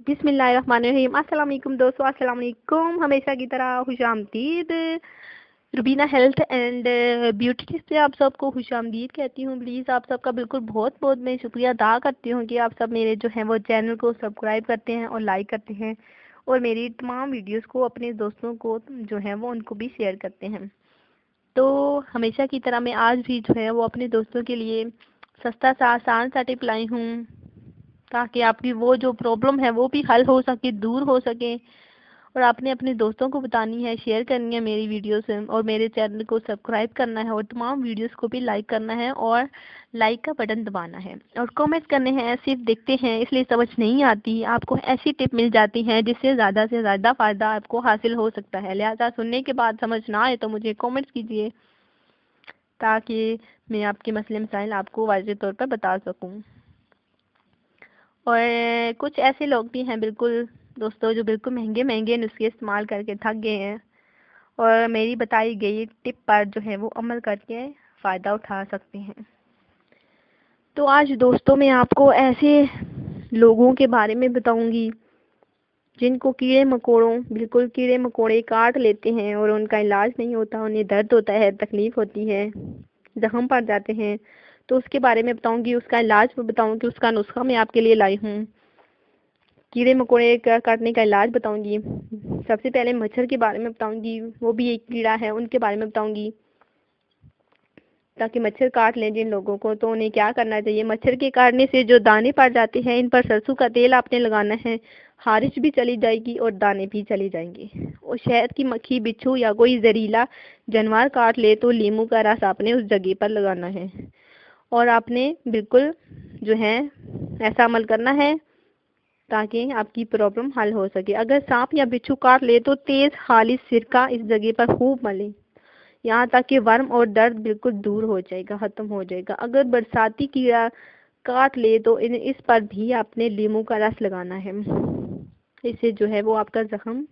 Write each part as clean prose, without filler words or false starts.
بسم اللہ الرحمن الرحیم۔ السلام علیکم دوستو، السلام علیکم۔ ہمیشہ کی طرح خوش آمدید۔ Rubina health and beauty tips سے آپ سب کو خوش آمدید کہتی ہوں۔ پلیز آپ سب کا بالکل بہت بہت میں شکریہ ادا کرتی ہوں کہ آپ سب میرے جو ہیں وہ چینل کو سبسکرائب کرتے ہیں اور لائک کرتے ہیں، اور میری تمام ویڈیوز کو اپنے دوستوں کو جو ہیں وہ ان کو بھی شیئر کرتے ہیں۔ تو ہمیشہ کی طرح میں آج بھی جو ہے وہ اپنے دوستوں کے لیے سستا سا آسان سا ٹپ لائی ہوں، تاکہ آپ کی وہ جو پرابلم ہے وہ بھی حل ہو سکے، دور ہو سکے، اور آپ نے اپنے دوستوں کو بتانی ہے، شیئر کرنی ہے میری ویڈیوز، اور میرے چینل کو سبسکرائب کرنا ہے، اور تمام ویڈیوز کو بھی لائک کرنا ہے، اور لائک کا بٹن دبانا ہے، اور کامنٹ کرنے ہیں۔ صرف دیکھتے ہیں اس لیے سمجھ نہیں آتی، آپ کو ایسی ٹپ مل جاتی ہیں جس سے زیادہ فائدہ آپ کو حاصل ہو سکتا ہے۔ لہذا سننے کے بعد سمجھ نہ آئے تو مجھے کامنٹ کیجیے، تاکہ میں آپ کے مسئلے مسائل آپ کو واضح طور پر بتا سکوں۔ اور کچھ ایسے لوگ بھی ہیں بالکل دوستو جو بالکل مہنگے نسخے استعمال کر کے تھک گئے ہیں، اور میری بتائی گئی ٹپ پر جو ہے وہ عمل کر کے فائدہ اٹھا سکتے ہیں۔ تو آج دوستوں میں آپ کو ایسے لوگوں کے بارے میں بتاؤں گی جن کو بالکل کیڑے مکوڑے کاٹ لیتے ہیں، اور ان کا علاج نہیں ہوتا، انہیں درد ہوتا ہے، تکلیف ہوتی ہے، زخم پڑ جاتے ہیں۔ تو اس کے بارے میں بتاؤں گی، اس کا علاج بتاؤں گی، اس کا نسخہ میں آپ کے لیے لائی ہوں۔ کیڑے مکوڑے کاٹنے کا علاج بتاؤں گی۔ سب سے پہلے مچھر کے بارے میں بتاؤں گی، وہ بھی ایک کیڑا ہے، ان کے بارے میں بتاؤں گی، تاکہ مچھر کاٹ لیں جن لوگوں کو تو انہیں کیا کرنا چاہیے۔ مچھر کے کاٹنے سے جو دانے پڑ جاتے ہیں، ان پر سرسوں کا تیل آپ نے لگانا ہے، خارش بھی چلی جائے گی اور دانے بھی چلی جائیں گے۔ اور شہد کی مکھی، بچھو یا کوئی زہریلا جانور کاٹ لے تو لیموں کا رس آپ نے اس جگہ پر لگانا ہے، اور آپ نے بالکل جو ہے ایسا عمل کرنا ہے تاکہ آپ کی پرابلم حل ہو سکے۔ اگر سانپ یا بچھو کاٹ لے تو تیز خالص سرکہ اس جگہ پر خوب ملیں، یہاں تک کہ ورم اور درد بالکل دور ہو جائے گا، ختم ہو جائے گا۔ اگر برساتی کیڑا کاٹ لے تو اس پر بھی آپ نے لیموں کا رس لگانا ہے، اس سے جو ہے وہ آپ کا زخم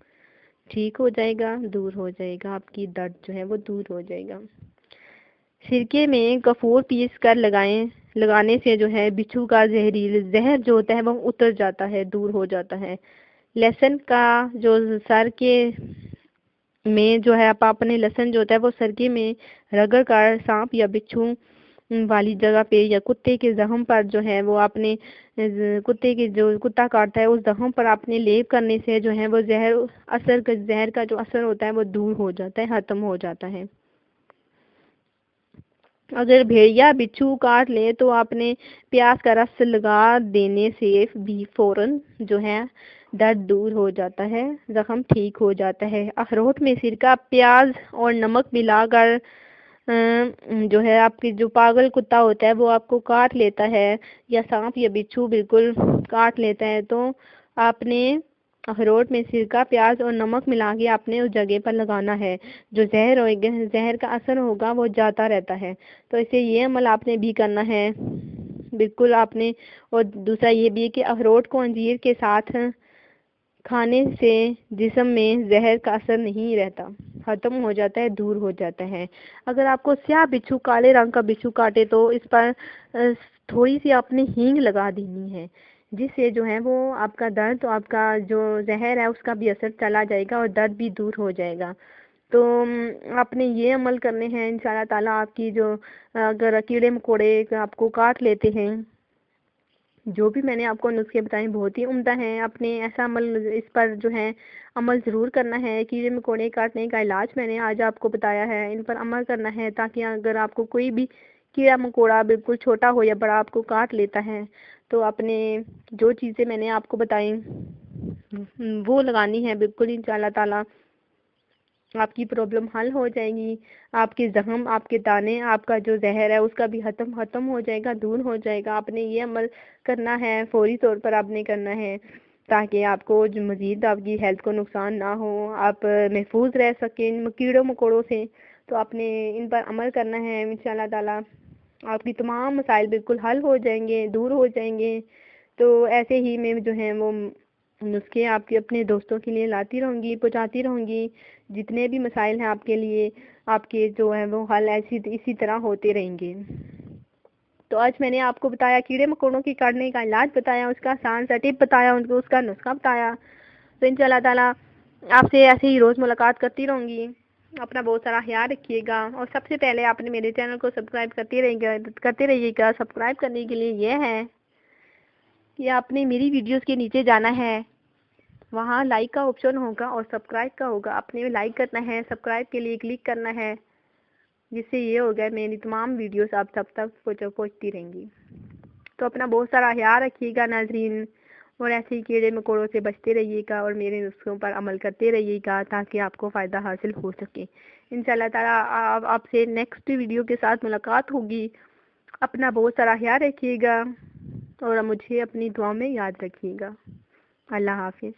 ٹھیک ہو جائے گا، دور ہو جائے گا، آپ کی درد جو ہے وہ دور ہو جائے گا۔ سرکے میں کافور پیس کر لگانے سے جو ہے بچھو کا زہر جو ہوتا ہے وہ اتر جاتا ہے، دور ہو جاتا ہے۔ لہسن کا جو سر کے میں جو ہے آپ نے لہسن جو ہوتا ہے وہ سرکے میں رگڑ کر سانپ یا بچھو والی جگہ پہ یا کتے کے زخم پر جو ہے وہ آپ نے کتا کاٹتا ہے اس زخم پر آپ نے لیپ کرنے سے جو ہے وہ زہر کا جو اثر ہوتا ہے وہ دور ہو جاتا ہے، ختم ہو جاتا ہے۔ اگر بھیڑیا بچھو کاٹ لے تو آپ نے پیاز کا رس لگا دینے سے بھی فوراً جو ہے درد دور ہو جاتا ہے، زخم ٹھیک ہو جاتا ہے۔ اخروٹ میں سرکہ، پیاز اور نمک ملا کر جو ہے آپ کی جو پاگل کتا ہوتا ہے وہ آپ کو کاٹ لیتا ہے، یا سانپ یا بچھو بالکل کاٹ لیتا ہے، تو آپ نے اخروٹ میں سرکہ، پیاز اور نمک ملا کے آپ نے اس جگہ پر لگانا ہے۔ جو زہر کا اثر ہوگا وہ جاتا رہتا ہے۔ تو اسے یہ عمل آپ نے بھی کرنا ہے بالکل آپ نے۔ اور دوسرا یہ بھی کہ اخروٹ کو انجیر کے ساتھ کھانے سے جسم میں زہر کا اثر نہیں رہتا، ختم ہو جاتا ہے، دور ہو جاتا ہے۔ اگر آپ کو سیاہ بچھو، کالے رنگ کا بچھو کاٹے تو اس پر تھوڑی سی آپ نے ہینگ لگا دینی ہے، جس سے جو ہے وہ آپ کا درد، آپ کا جو زہر ہے اس کا بھی اثر چلا جائے گا اور درد بھی دور ہو جائے گا۔ تو آپ نے یہ عمل کرنے ہیں، انشاءاللہ تعالیٰ آپ کی جو اگر کیڑے مکوڑے آپ کو کاٹ لیتے ہیں، جو بھی میں نے آپ کو نسخے بتائے بہت ہی عمدہ ہیں، آپ نے ایسا عمل اس پر جو ہے عمل ضرور کرنا ہے۔ کیڑے مکوڑے کاٹنے کا علاج میں نے آج آپ کو بتایا ہے، ان پر عمل کرنا ہے، تاکہ اگر آپ کو کوئی بھی کیڑا مکوڑا بالکل چھوٹا ہو یا بڑا آپ کو کاٹ لیتا ہے تو اپنے جو چیزیں میں نے آپ کو بتائیں وہ لگانی ہے، بالکل انشاءاللہ تعالیٰ آپ کی پرابلم حل ہو جائے گی، آپ کے زخم، آپ کے دانے، آپ کا جو زہر ہے اس کا بھی ختم ہو جائے گا، دور ہو جائے گا۔ آپ نے یہ عمل کرنا ہے، فوری طور پر آپ نے کرنا ہے، تاکہ آپ کو جو مزید آپ کی ہیلتھ کو نقصان نہ ہو، آپ محفوظ رہ سکیں ان کیڑوں مکوڑوں سے۔ تو آپ نے ان پر عمل کرنا ہے، انشاءاللہ تعالیٰ آپ کی تمام مسائل بالکل حل ہو جائیں گے، دور ہو جائیں گے۔ تو ایسے ہی میں جو ہے وہ نسخے آپ کے اپنے دوستوں کے لیے لاتی رہوں گی، پہنچاتی رہوں گی، جتنے بھی مسائل ہیں آپ کے لیے، آپ کے جو ہیں وہ حل اسی طرح ہوتے رہیں گے۔ تو آج میں نے آپ کو بتایا کیڑے مکوڑوں کی کاٹنے کا علاج بتایا، اس کا آسان سا ٹپ بتایا، ان کو اس کا نسخہ بتایا. تو انشاءاللہ تعالیٰ آپ سے ایسے ہی روز ملاقات کرتی رہوں گی. اپنا بہت سارا خیال رکھیے گا، اور سب سے پہلے آپ نے میرے چینل کو سبسکرائب کرتے رہیے گا. سبسکرائب کرنے کے لیے یہ ہے کہ آپ نے میری ویڈیوز کے نیچے جانا ہے، وہاں لائک کا آپشن ہوگا اور سبسکرائب کا ہوگا. آپ نے لائک کرنا ہے، سبسکرائب کے لیے کلک کرنا ہے، جس سے یہ ہوگا میری تمام ویڈیوز آپ سب تک پہنچتی رہیں گی. تو اپنا بہت سارا خیال رکھیے گا ناظرین، اور ایسے ہی کیڑے مکوڑوں سے بچتے رہیے گا اور میرے نسخوں پر عمل کرتے رہیے گا تاکہ آپ کو فائدہ حاصل ہو سکے. انشاءاللہ تعالیٰ آپ سے نیکسٹ ویڈیو کے ساتھ ملاقات ہوگی. اپنا بہت سارا خیال رکھیے گا اور مجھے اپنی دعا میں یاد رکھیے گا. اللہ حافظ.